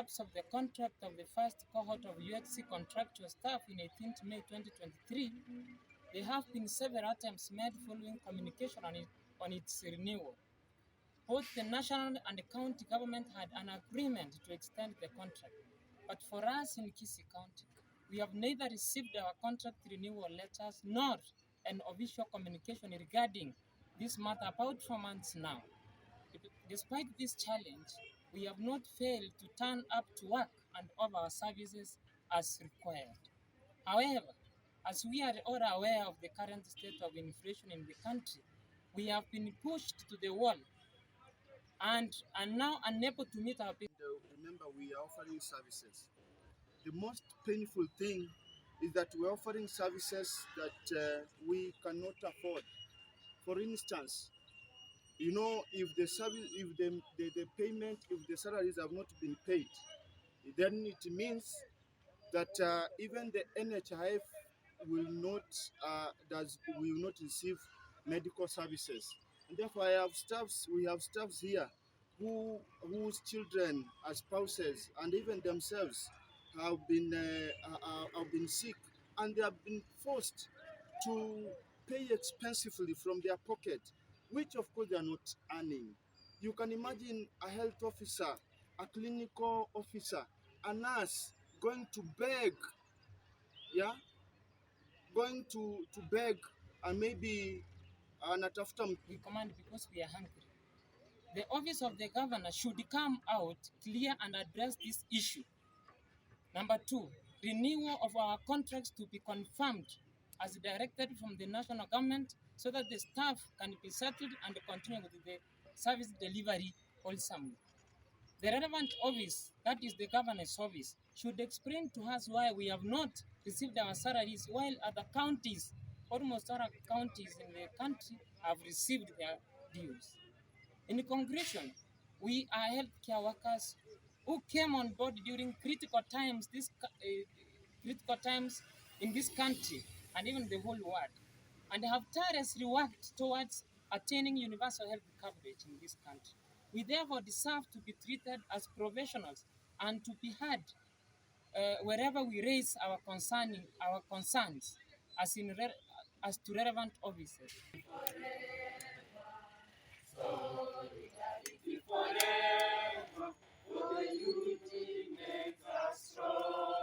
lapse of the contract of the first cohort of UHC contractual staff in 18th May 2023, there have been several attempts made following communication on its renewal. Both the national and the county government had an agreement to extend the contract. But for us in Kisii County, we have neither received our contract renewal letters nor an official communication regarding this matter about 4 months now. Despite this challenge, we have not failed to turn up to work and offer our services as required. However, as we are all aware of the current state of inflation in the country, we have been pushed to the wall and are now unable to meet our people. Remember, we are offering services. The most painful thing is that we're offering services that we cannot afford. For instance, if the service, if the payment, if the salaries have not been paid, then it means that even the NHIF will not receive medical services. And therefore, we have staffs here whose children, spouses, and even themselves have been sick, and they have been forced to pay expensively from their pocket, which of course they are not earning. You can imagine a health officer, a clinical officer, a nurse going to beg, beg and maybe anatafuta. We command because we are hungry. The office of the governor should come out clear and address this issue. Number 2, renewal of our contracts to be confirmed as directed from the national government so that the staff can be settled and continue with the service delivery wholesomely. The relevant office, that is the governor's office, should explain to us why we have not received our salaries while other counties, almost all counties in the country, have received their dues. In conclusion, we are healthcare workers who came on board during critical times in this country and even the whole world, and have tirelessly worked towards attaining universal health coverage in this country. We therefore deserve to be treated as professionals and to be heard wherever we raise our concerns as to relevant officers.